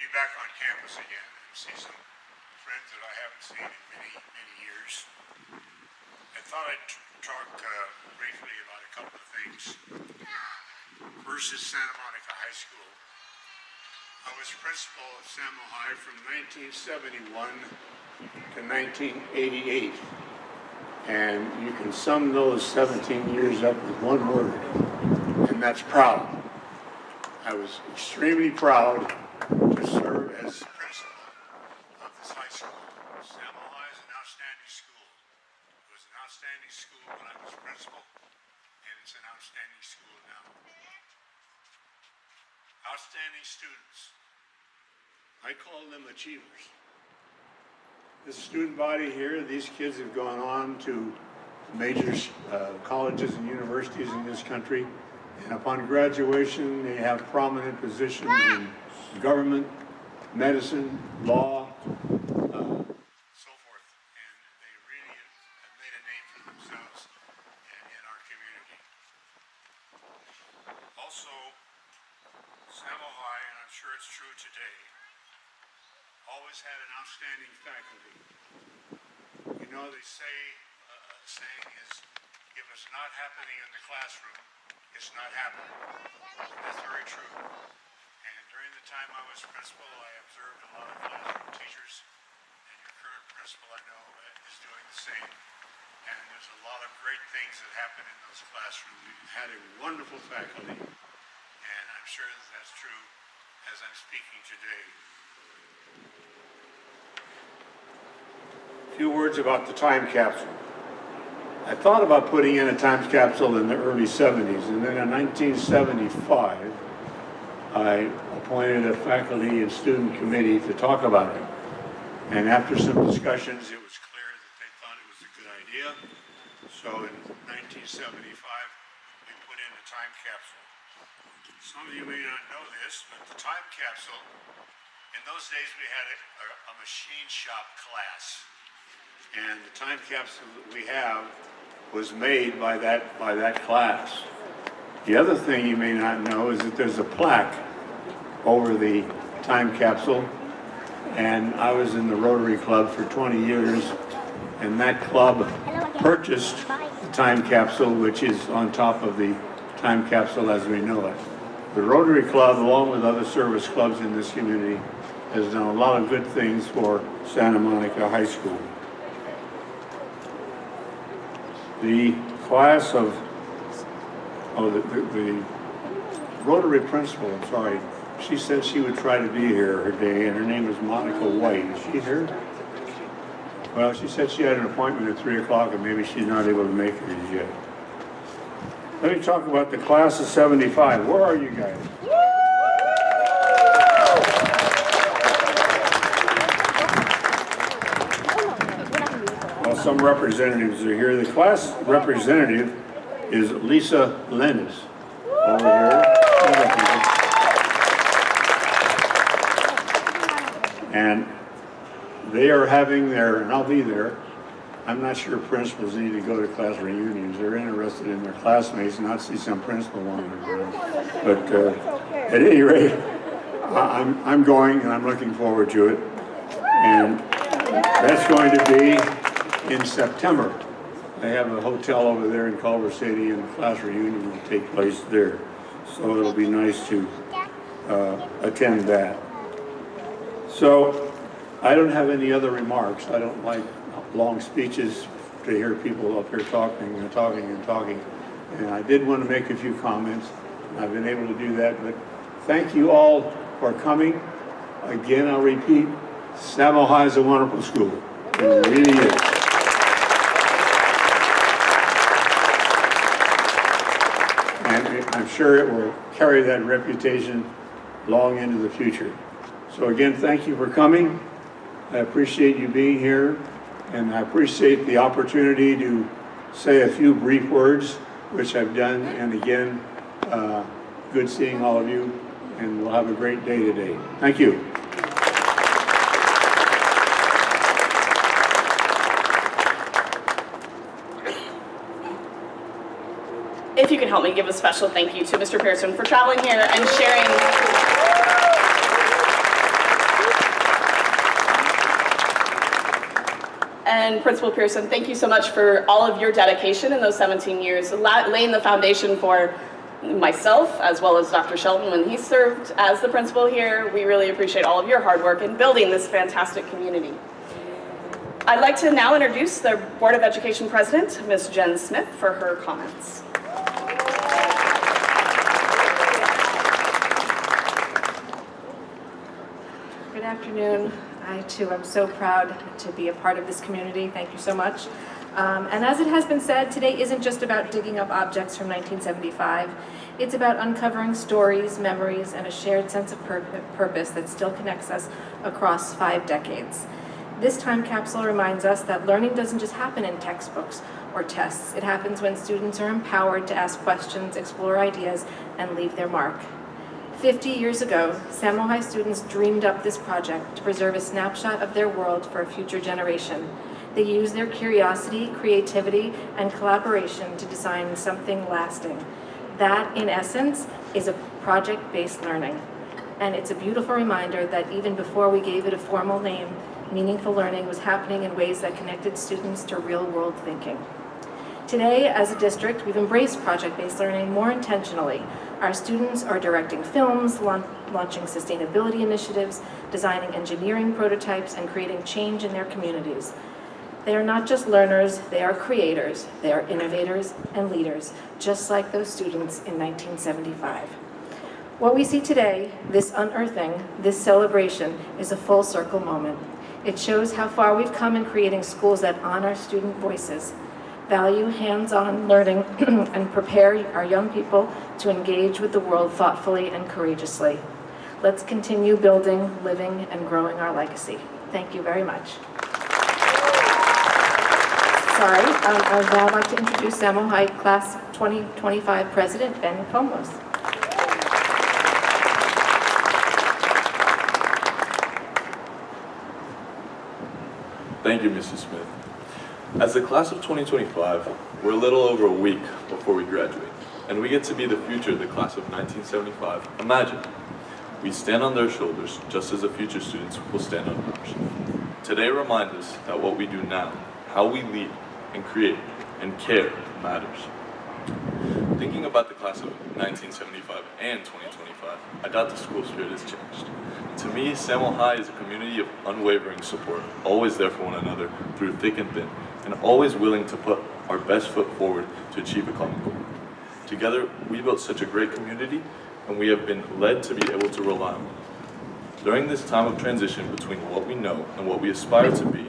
be back on campus again and see some friends that I haven't seen in many, many years. I thought I'd talk briefly about a couple of things. First is Santa Monica High School. I was principal of Samo High from 1971 to 1988. And you can sum those 17 years up with one word, and that's proud. I was extremely proud to serve as principal of this high school. Samo High is an outstanding school. It was an outstanding school when I was principal, and it's an outstanding school now. Outstanding students. I call them achievers. This student body here, these kids have gone on to major colleges and universities in this country, and upon graduation they have prominent positions in government, medicine, law, so forth, and they really have made a name for themselves in our community. Also, Samo High, and I'm sure it's true today, always had an outstanding faculty. You know, they say, saying is, if it's not happening in the classroom, it's not happening. That's very true. And during the time I was principal, I observed a lot of classroom teachers, and your current principal, I know, is doing the same. And there's a lot of great things that happen in those classrooms. We've had a wonderful faculty, and I'm sure that that's true as I'm speaking today. A few words about the time capsule. I thought about putting in a time capsule in the early 70s, and then in 1975, I appointed a faculty and student committee to talk about it. And after some discussions, it was clear that they thought it was a good idea. So in 1975, we put in a time capsule. Some of you may not know this, but the time capsule, in those days we had a machine shop class. And the time capsule that we have was made by that class. The other thing you may not know is that there's a plaque over the time capsule, and I was in the Rotary Club for 20 years, and that club purchased the time capsule, which is on top of the time capsule as we know it. The Rotary Club, along with other service clubs in this community, has done a lot of good things for Santa Monica High School. The class of, the Rotary principal, I'm sorry, she said she would try to be here her day, and her name is Monica White. Is she here? Well, she said she had an appointment at 3 o'clock, and maybe she's not able to make it as yet. Let me talk about the class of 75. Where are you guys? Well, some representatives are here. The class representative is Lisa Lennis over here. And they are having their, and I'll be there, I'm not sure principals need to go to class reunions. They're interested in their classmates, not see some principal wandering around. But at any rate, I'm going, and I'm looking forward to it. And that's going to be in September. They have a hotel over there in Culver City, and the class reunion will take place there. So it'll be nice to attend that. So I don't have any other remarks. I don't like long speeches to hear people up here talking and talking and talking. And I did want to make a few comments. I've been able to do that, but thank you all for coming. Again, I'll repeat, Samo High is a wonderful school. It really is. And I'm sure it will carry that reputation long into the future. So again, thank you for coming. I appreciate you being here, and I appreciate the opportunity to say a few brief words, which I've done. And again, good seeing all of you, and we'll have a great day today. Thank you. If you can help me give a special thank you to Mr. Pearson for traveling here and sharing And Principal Pearson, thank you so much for all of your dedication in those 17 years, laying the foundation for myself as well as Dr. Sheldon when he served as the principal here. We really appreciate all of your hard work in building this fantastic community. I'd like to now introduce the Board of Education President, Ms. Jen Smith, for her comments. Good afternoon. I too am so proud to be a part of this community. Thank you so much. And as it has been said, today isn't just about digging up objects from 1975. It's about uncovering stories, memories, and a shared sense of purpose that still connects us across 5 decades. This time capsule reminds us that learning doesn't just happen in textbooks or tests. It happens when students are empowered to ask questions, explore ideas, and leave their mark. 50 years ago, Samuel High students dreamed up this project to preserve a snapshot of their world for a future generation. They used their curiosity, creativity, and collaboration to design something lasting. That, in essence, is a project-based learning. And it's a beautiful reminder that even before we gave it a formal name, meaningful learning was happening in ways that connected students to real-world thinking. Today, as a district, we've embraced project-based learning more intentionally. Our students are directing films, launching sustainability initiatives, designing engineering prototypes, and creating change in their communities. They are not just learners, they are creators, they are innovators and leaders, just like those students in 1975. What we see today, this unearthing, this celebration, is a full circle moment. It shows how far we've come in creating schools that honor student voices, value hands-on learning, and prepare our young people to engage with the world thoughtfully and courageously. Let's continue building, living, and growing our legacy. Thank you very much. I would now like to introduce Samuel High Class 2025 President Ben Komlos. Thank you, Mrs. Smith. As the class of 2025, we're a little over a week before we graduate, and we get to be the future of the class of 1975. Imagine, we stand on their shoulders just as the future students will stand on ours. Today reminds us that what we do now, how we lead and create and care matters. Thinking about the class of 1975 and 2025, I doubt the school spirit has changed. To me, Samuel High is a community of unwavering support, always there for one another through thick and thin, and always willing to put our best foot forward to achieve a common goal. Together, we built such a great community, and we have been led to be able to rely on it. During this time of transition between what we know and what we aspire to be,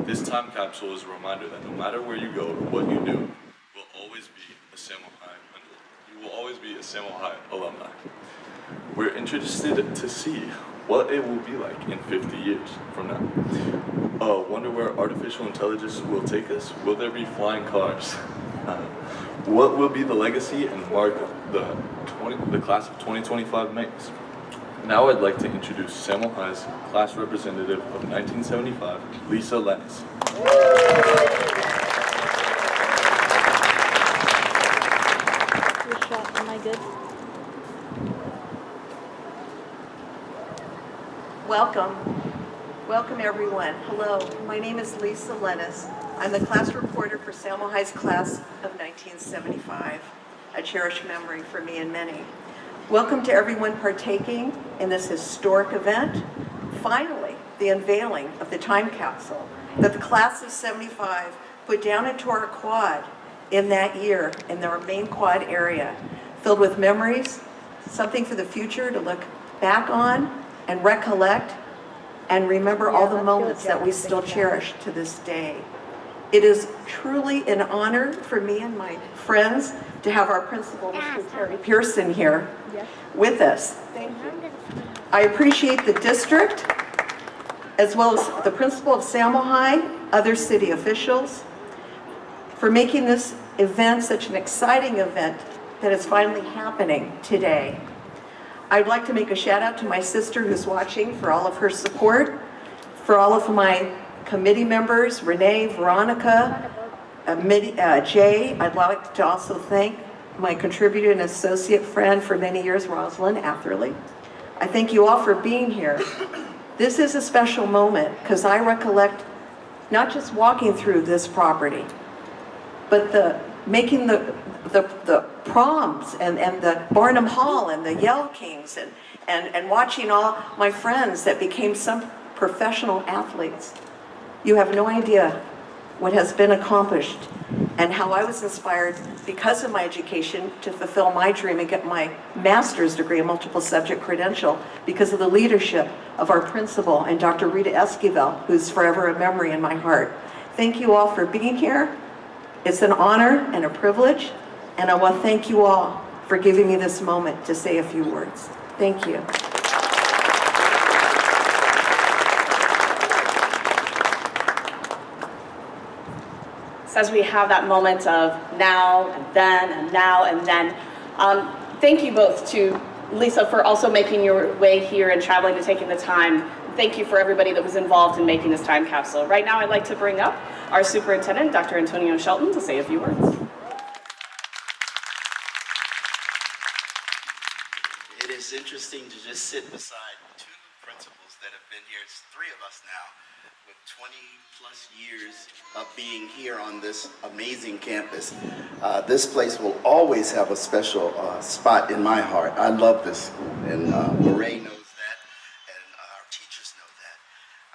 this time capsule is a reminder that no matter where you go or what you do, will always be a Samuel High. You will always be a Samuel High alumni. We're interested to see what it will be like in 50 years from now. Wonder where artificial intelligence will take us? Will there be flying cars? What will be the legacy and mark the class of 2025 makes? Now I'd like to introduce Samuel High's class representative of 1975, Lisa Lennis. Am I good? Welcome everyone. Hello, my name is Lisa Lennis. I'm the class reporter for Samuel High's class of 1975, a cherished memory for me and many. Welcome to everyone partaking in this historic event. Finally, the unveiling of the time capsule that the class of 75 put down into our quad in that year, in our main quad area, filled with memories, something for the future to look back on and recollect and remember all the moments that we still cherish to this day. It is truly an honor for me and my friends to have our principal, Mr. Terry Pearson, here with us. Thank you. I appreciate the district, as well as the principal of Samuel High, other city officials, for making this event such an exciting event that is finally happening today. I'd like to make a shout out to my sister who's watching for all of her support, for all of my committee members, Renee, Veronica, Jay. I'd like to also thank my contributor and associate friend for many years, Rosalind Atherley. I thank you all for being here. This is a special moment because I recollect not just walking through this property, but making the proms and the Barnum Hall and the Yale Kings and watching all my friends that became some professional athletes. You have no idea what has been accomplished and how I was inspired because of my education to fulfill my dream and get my master's degree, a multiple subject credential, because of the leadership of our principal and Dr. Rita Esquivel, who's forever a memory in my heart. Thank you all for being here. It's an honor and a privilege, and I want to thank you all for giving me this moment to say a few words. Thank you. As we have that moment of now and then and now and then, thank you both to Lisa for also making your way here and traveling and taking the time. Thank you for everybody that was involved in making this time capsule. Right now I'd like to bring up our superintendent, Dr. Antonio Shelton, to say a few words. It is interesting to just sit beside two principals that have been here. It's three of us now, with 20 plus years of being here on this amazing campus. This place will always have a special spot in my heart. I love this school, and Murray knows that, and our teachers know that.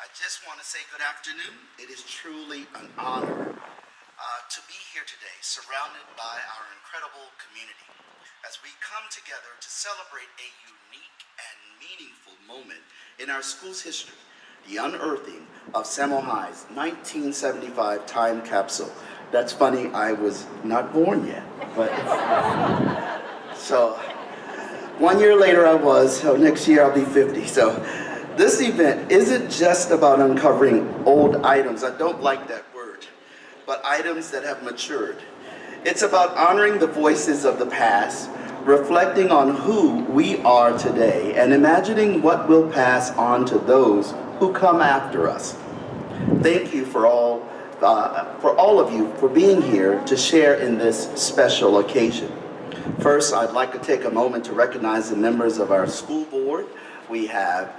I just want to say good afternoon. It is truly an honor to be here today, surrounded by our incredible community, as we come together to celebrate a unique and meaningful moment in our school's history, the unearthing of Samuel High's 1975 time capsule. That's funny, I was not born yet, but so 1 year later I was, so next year I'll be 50. So this event isn't just about uncovering old items, I don't like that word, but items that have matured. It's about honoring the voices of the past, reflecting on who we are today, and imagining what we'll pass on to those who come after us. Thank you for all of you for being here to share in this special occasion. First, I'd like to take a moment to recognize the members of our school board. We have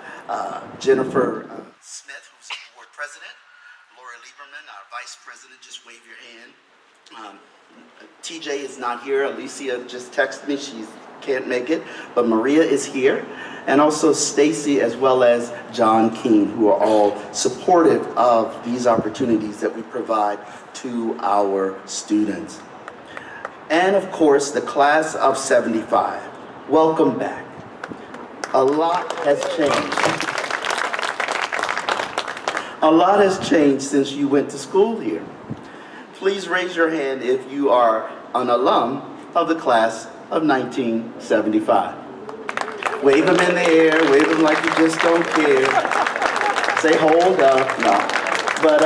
Jennifer Smith, who's the board president, Laura Lieberman, our vice president, just wave your hand. TJ is not here. Alicia just texted me, she can't make it, but Maria is here. And also Stacy, as well as John Keene, who are all supportive of these opportunities that we provide to our students. And of course, the class of 75. Welcome back. A lot has changed. A lot has changed since you went to school here. Please raise your hand if you are an alum of the class of 1975. Wave them in the air, wave them like you just don't care. Say, hold up, no. But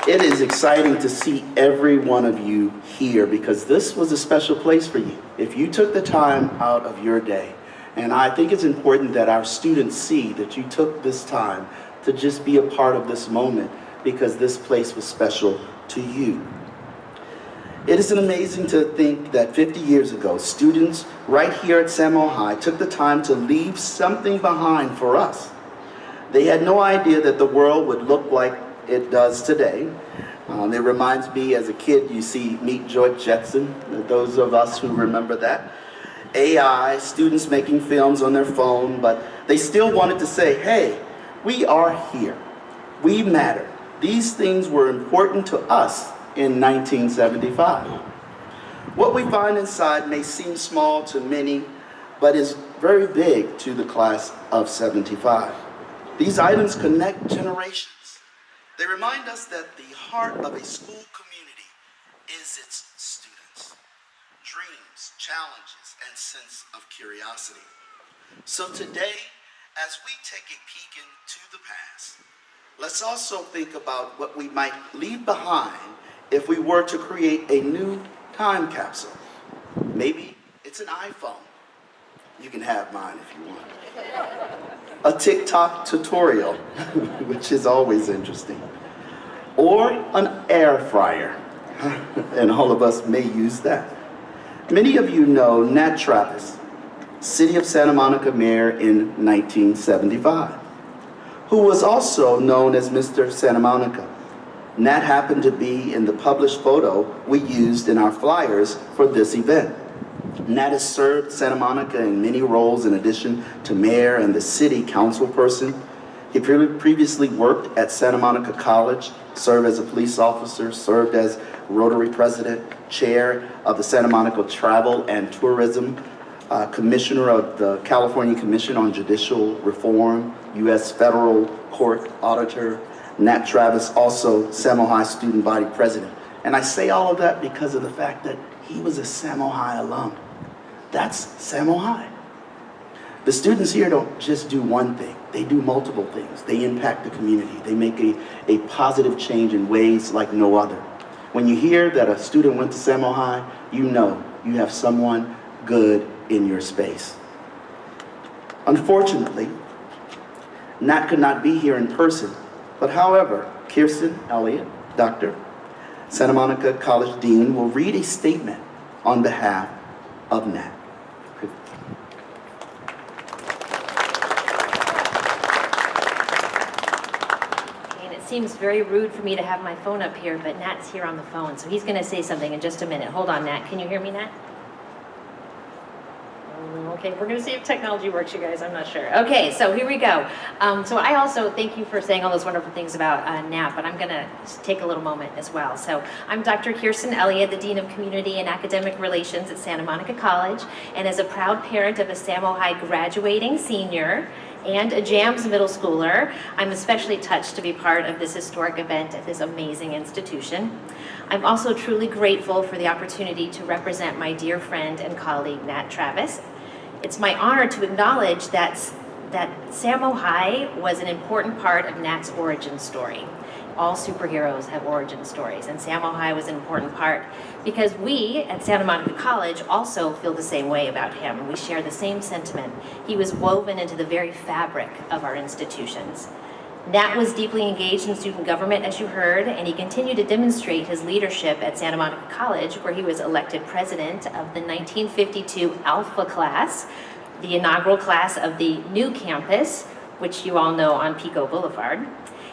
it is exciting to see every one of you here because this was a special place for you. If you took the time out of your day, and I think it's important that our students see that you took this time to just be a part of this moment because this place was special to you. It is amazing to think that 50 years ago, students right here at Samuel High took the time to leave something behind for us. They had no idea that the world would look like it does today. It reminds me, as a kid, you see Meet George Jetson, those of us who remember that. AI, students making films on their phone, but they still wanted to say, hey, we are here. We matter. These things were important to us in 1975. What we find inside may seem small to many, but is very big to the class of 75. These items connect generations. They remind us that the heart of a school community is its students, dreams, challenges, and sense of curiosity. So today, as we take a peek into the past, let's also think about what we might leave behind if we were to create a new time capsule. Maybe it's an iPhone. You can have mine if you want. A TikTok tutorial, which is always interesting. Or an air fryer, and all of us may use that. Many of you know Nat Travis, City of Santa Monica mayor in 1975, who was also known as Mr. Santa Monica. Nat happened to be in the published photo we used in our flyers for this event. Nat has served Santa Monica in many roles in addition to mayor and the city council person. He previously worked at Santa Monica College, served as a police officer, served as Rotary president, chair of the Santa Monica Travel and Tourism, commissioner of the California Commission on Judicial Reform, U.S. Federal Court auditor. Nat Travis, also Samo High student body president. And I say all of that because of the fact that he was a Samo High alum. That's Samo High. The students here don't just do one thing. They do multiple things. They impact the community. They make a positive change in ways like no other. When you hear that a student went to Samo High, you know you have someone good in your space. Unfortunately, Nat could not be here in person, but however, Kirsten Elliott, Dr. Santa Monica College Dean, will read a statement on behalf of Nat. It seems very rude for me to have my phone up here, but Nat's here on the phone, so he's going to say something in just a minute. Hold on, Nat. Can you hear me, Nat? Okay, we're going to see if technology works, you guys. I'm not sure. Okay, so here we go. So I also thank you for saying all those wonderful things about Nat, but I'm going to take a little moment as well. So I'm Dr. Kirsten Elliott, the Dean of Community and Academic Relations at Santa Monica College, and as a proud parent of a Samo High graduating senior and a JAMS middle schooler, I'm especially touched to be part of this historic event at this amazing institution. I'm also truly grateful for the opportunity to represent my dear friend and colleague, Nat Travis. It's my honor to acknowledge that Samo High was an important part of Nat's origin story. All superheroes have origin stories, and Samo High was an important part because we at Santa Monica College also feel the same way about him, and we share the same sentiment. He was woven into the very fabric of our institutions. Nat was deeply engaged in student government, as you heard, and he continued to demonstrate his leadership at Santa Monica College, where he was elected president of the 1952 Alpha class, the inaugural class of the new campus, which you all know on Pico Boulevard.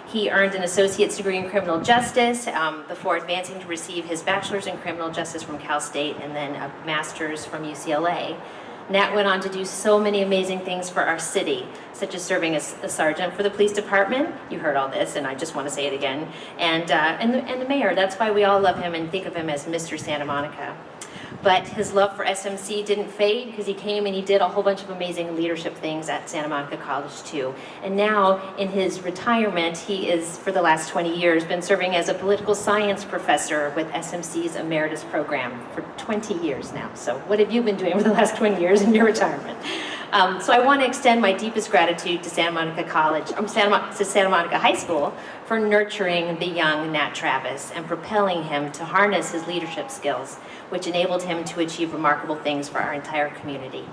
He earned an associate's degree in criminal justice before advancing to receive his bachelor's in criminal justice from Cal State and then a master's from UCLA. Nat went on to do so many amazing things for our city, such as serving as a sergeant for the police department. You heard all this, and I just want to say it again. And the mayor, that's why we all love him and think of him as Mr. Santa Monica. But his love for SMC didn't fade because he came and he did a whole bunch of amazing leadership things at Santa Monica College too. And now in his retirement, he is, for the last 20 years, been serving as a political science professor with SMC's emeritus program for 20 years now. So what have you been doing for the last 20 years in your retirement? So I want to extend my deepest gratitude to Santa Monica College, to Santa Monica High School for nurturing the young Nat Travis and propelling him to harness his leadership skills, which enabled him to achieve remarkable things for our entire community.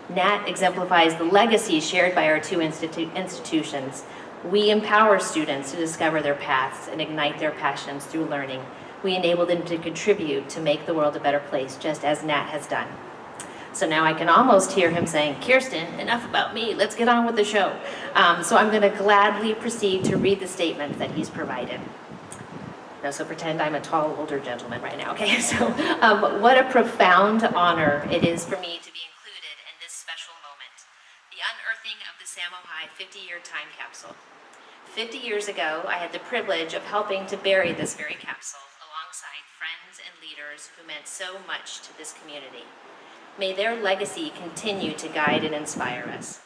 Nat exemplifies the legacy shared by our two institutions. We empower students to discover their paths and ignite their passions through learning. We enable them to contribute to make the world a better place, just as Nat has done. So now I can almost hear him saying, Kirsten, enough about me, let's get on with the show. So I'm going to gladly proceed to read the statement that he's provided. Now, so pretend I'm a tall, older gentleman right now, okay? So what a profound honor it is for me to be included in this special moment, the unearthing of the Samo High 50-year time capsule. 50 years ago, I had the privilege of helping to bury this very capsule alongside friends and leaders who meant so much to this community. May their legacy continue to guide and inspire us.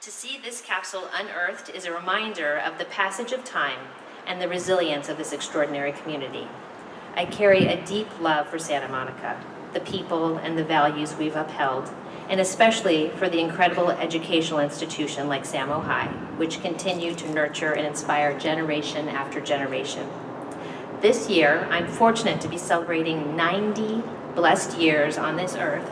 To see this capsule unearthed is a reminder of the passage of time and the resilience of this extraordinary community. I carry a deep love for Santa Monica, the people and the values we've upheld, and especially for the incredible educational institution like Samo High, which continue to nurture and inspire generation after generation. This year, I'm fortunate to be celebrating 90 blessed years on this earth,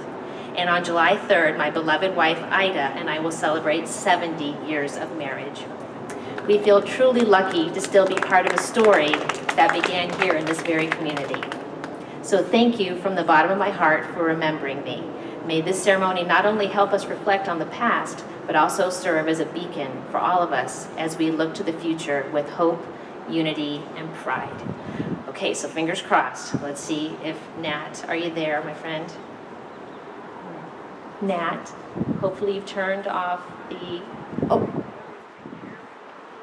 and on July 3rd, my beloved wife Ida and I will celebrate 70 years of marriage. We feel truly lucky to still be part of a story that began here in this very community. So thank you from the bottom of my heart for remembering me. May this ceremony not only help us reflect on the past, but also serve as a beacon for all of us as we look to the future with hope, unity, and pride. Okay, so fingers crossed. Let's see if Nat, are you there, my friend? Nat, hopefully you've turned off the, oh.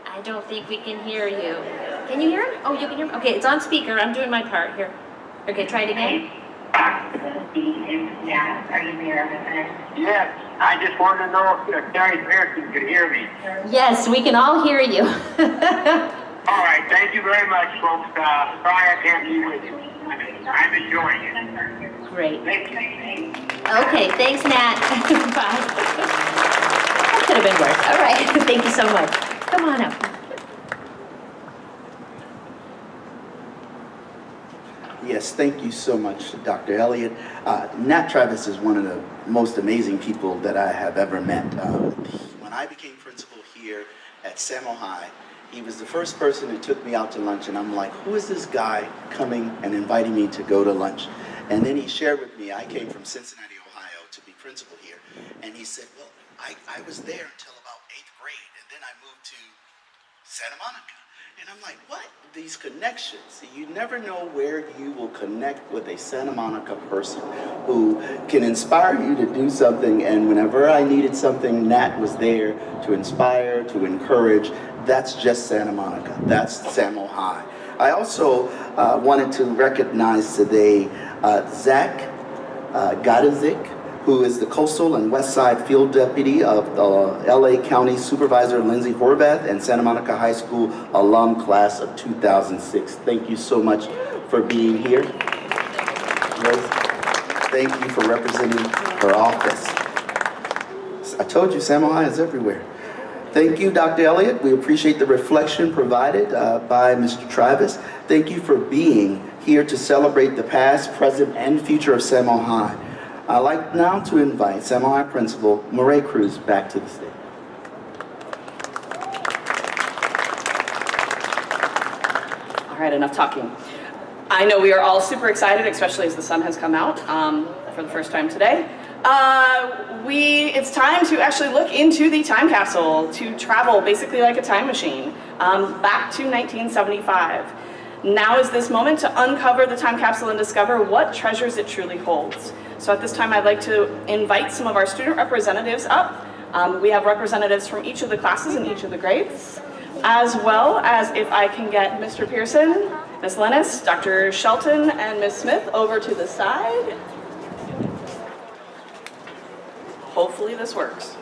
I don't think we can hear you. Can you hear him? Oh, you can hear him? Okay, it's on speaker. I'm doing my part here. Okay, try it again. Nat, are you there, my friend? Yes, I just wanted to know if Terry Pearson could hear me. Yes, we can all hear you. All right, thank you very much, folks. Sorry I can't be with you. I'm enjoying it. Great. Thank you. Okay, thanks, Nat. Bye. That could have been worse. All right, thank you so much. Come on up. Yes, thank you so much, Dr. Elliott. Nat Travis is one of the most amazing people that I have ever met. When I became principal here at Samo High, he was the first person who took me out to lunch, and I'm like, who is this guy coming and inviting me to go to lunch? And then he shared with me, I came from Cincinnati, Ohio to be principal here, and he said, well, I was there until about 8th grade, and then I moved to Santa Monica. And I'm like, what? These connections. You never know where you will connect with a Santa Monica person who can inspire you to do something. And whenever I needed something, Nat was there to inspire, to encourage. That's just Santa Monica. That's Samo High. I also wanted to recognize today Zach Gadazik, who is the Coastal and West Side Field Deputy of the LA County Supervisor Lindsay Horvath and Santa Monica High School alum class of 2006. Thank you so much for being here. Thank you for representing her office. I told you, Samo High is everywhere. Thank you, Dr. Elliott. We appreciate the reflection provided by Mr. Travis. Thank you for being here to celebrate the past, present, and future of Samo High. I'd like now to invite Samo High Principal Murray Cruz back to the stage. All right, enough talking. I know we are all super excited, especially as the sun has come out for the first time today. It's time to actually look into the time capsule, to travel basically like a time machine back to 1975. Now is this moment to uncover the time capsule and discover what treasures it truly holds. So at this time, I'd like to invite some of our student representatives up. We have representatives from each of the classes and each of the grades, as well as if I can get Mr. Pearson, Ms. Lennis, Dr. Shelton, and Ms. Smith over to the side. Hopefully this works.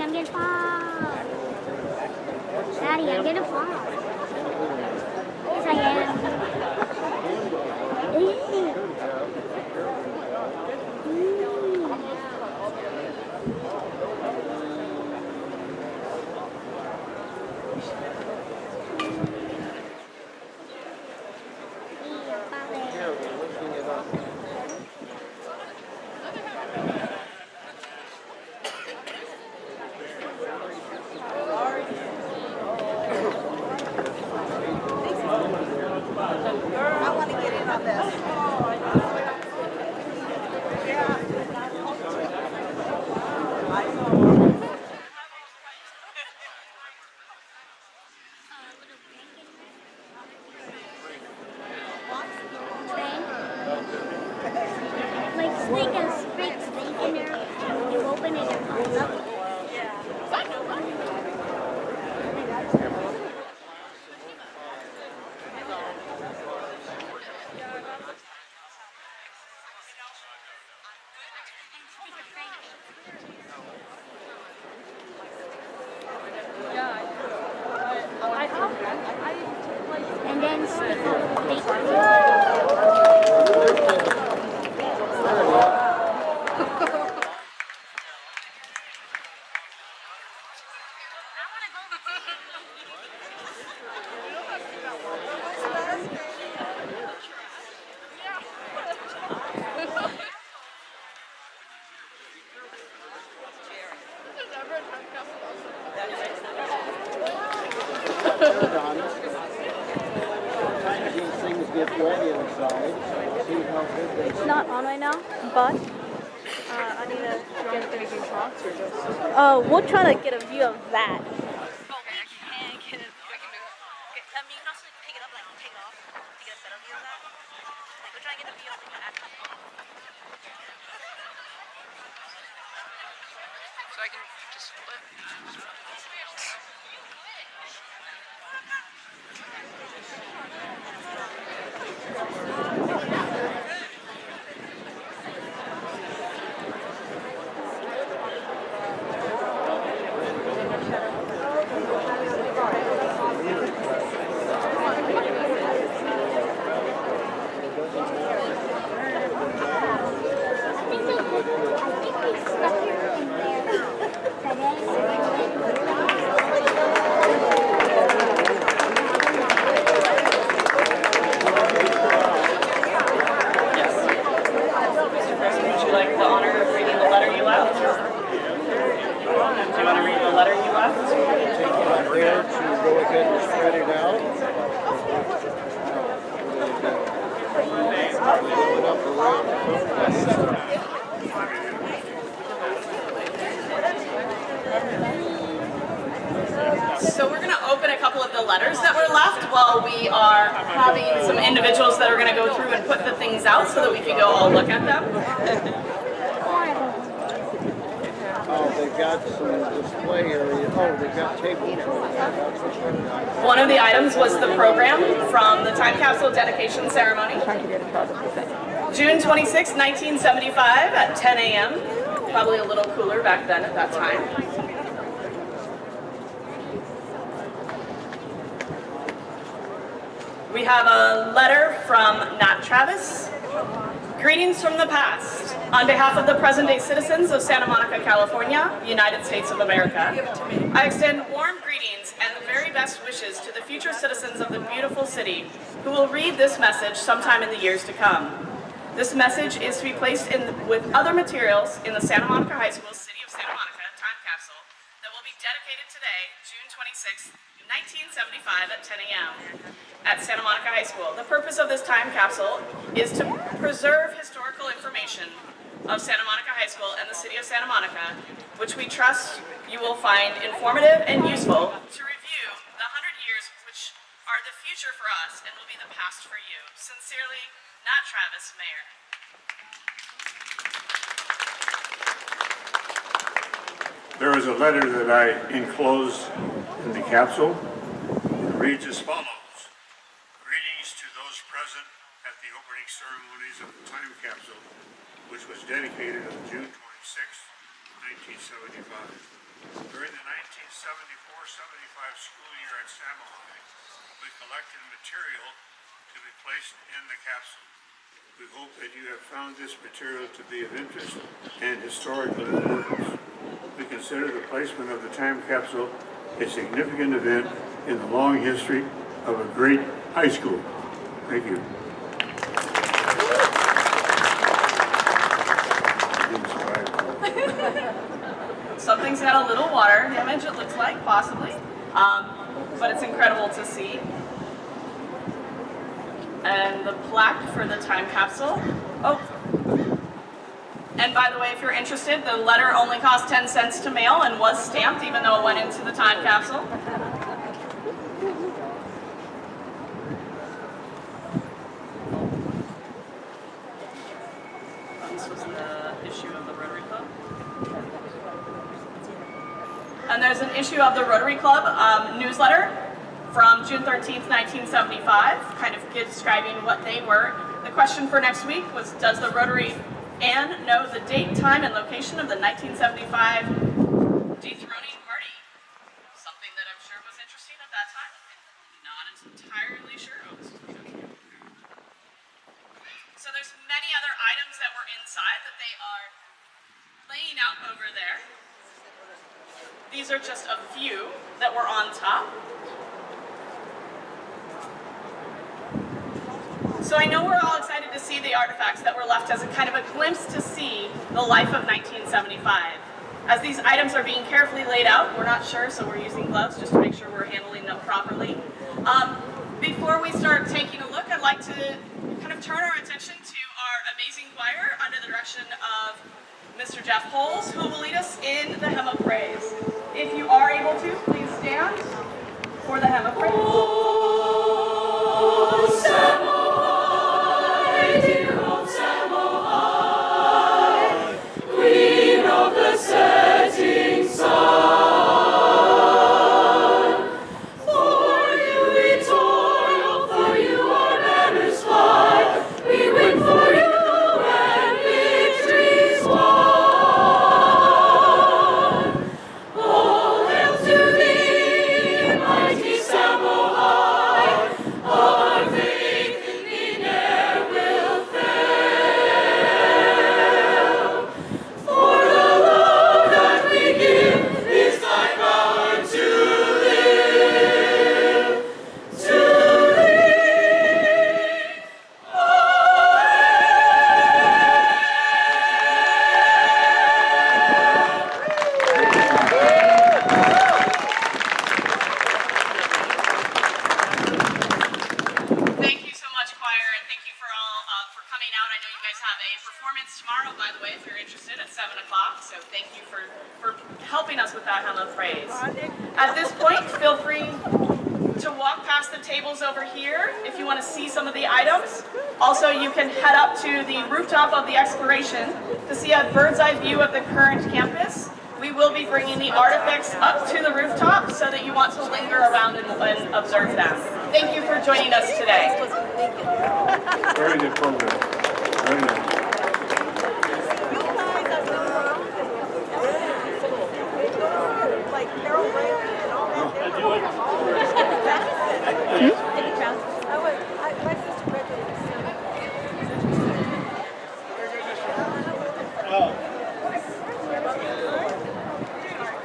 I'm gonna fall. Daddy, I'm gonna fall. Yes, I am. I want to get in on this. Like snake and snake in there. You open it, it comes up. It's not on right now, but I need to get the shots or just. We'll try to get a view of that. So we're going to open a couple of the letters that were left while we are having some individuals that are going to go through and put the things out so that we can go all look at them. Oh, they've got some display area. Oh, they've got tables. One of the items was the program from the time capsule dedication ceremony. June 26, 1975 at 10 a.m. Probably a little cooler back then at that time. We have a letter from Nat Travis. Greetings from the past. On behalf of the present-day citizens of Santa Monica, California, United States of America, I extend warm greetings and the very best wishes to the future citizens of the beautiful city who will read this message sometime in the years to come. This message is to be placed in with other materials in the Santa Monica High School City of Santa Monica time capsule that will be dedicated today, June 26, 1975 at 10 a.m. at Santa Monica High School. The purpose of this time capsule is to preserve historical information of Santa Monica High School and the City of Santa Monica, which we trust you will find informative and useful to review the 100 years which are the future for us and will be the past for you. Sincerely, Nat Travis, Mayor. There is a letter that I enclosed in the capsule. It reads as follows. Greetings to those present at the opening ceremonies of the time capsule, which was dedicated on June 26, 1975. During the 1974-75 school year at Santa Monica, we collected material to be placed in the capsule. We hope that you have found this material to be of interest and historical importance. We consider the placement of the time capsule a significant event in the long history of a great high school. Thank you. Something's had a little water damage, it looks like, possibly, but it's incredible to see. And the plaque for the time capsule. Oh. And by the way, if you're interested, the letter only cost 10 cents to mail and was stamped even though it went into the time capsule. This was the issue of the Rotary Club. And there's an issue of the Rotary Club newsletter from June 13th, 1975, kind of describing what they were. The question for next week was, does the Rotary Ann know the date, time, and location of the 1975 dethroning party? Something that I'm sure was interesting at that time. Not entirely sure. these are just a few that were on top. So I know we're all excited to see the artifacts that were left as a kind of a glimpse to see the life of 1975. As these items are being carefully laid out, we're not sure, so we're using gloves just to make sure we're handling them properly. Before we start taking a look, I'd like to kind of turn our attention to our amazing choir under the direction of Mr. Jeff Holes, who will lead us in the Hymn of Praise. If you are able to, please stand for the Hymn of Praise. Oh, Samoa, dear old Samoa, Queen of the setting sun. For you we toil, for you our banners fly. We win for you and victory's won. All hail to thee, mighty Samoa. Our faith in thee ne'er will fail. For the love that we give is thy power to live, to thee. Thank you so much, choir, and thank you for all for coming out. I know you guys have a performance tomorrow, by the way, if you're interested, at 7 o'clock. So thank you for helping us with that Hymn of Praise. At this point, feel free to walk past the tables over here if you want to see some of the items. Also, you can head up to the rooftop of the exploration to see a bird's eye view of the current campus. We will be bringing the artifacts up to the rooftop so that you want to linger around and observe them. Thank you for joining us today. Very good program. Very nice.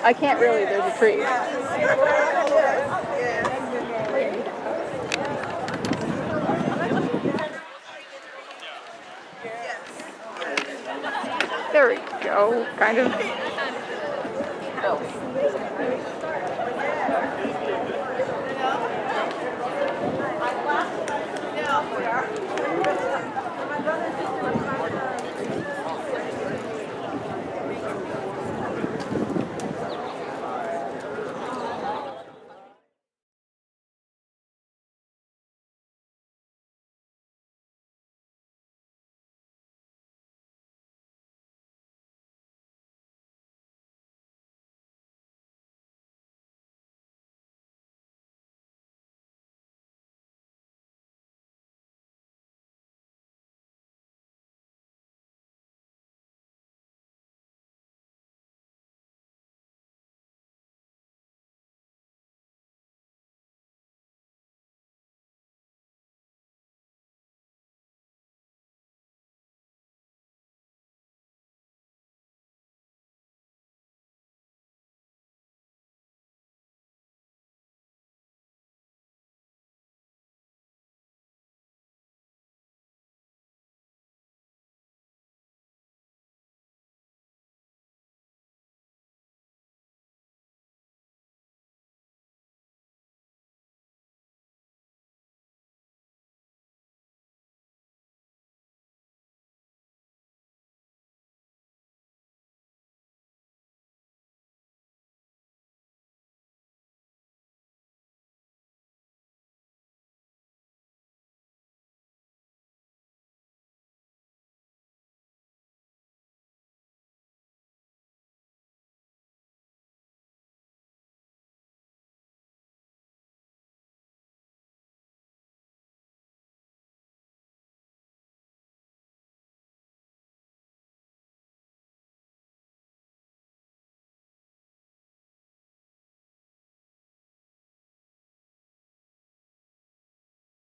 I can't really, there's a tree. There we go, kind of. Oh.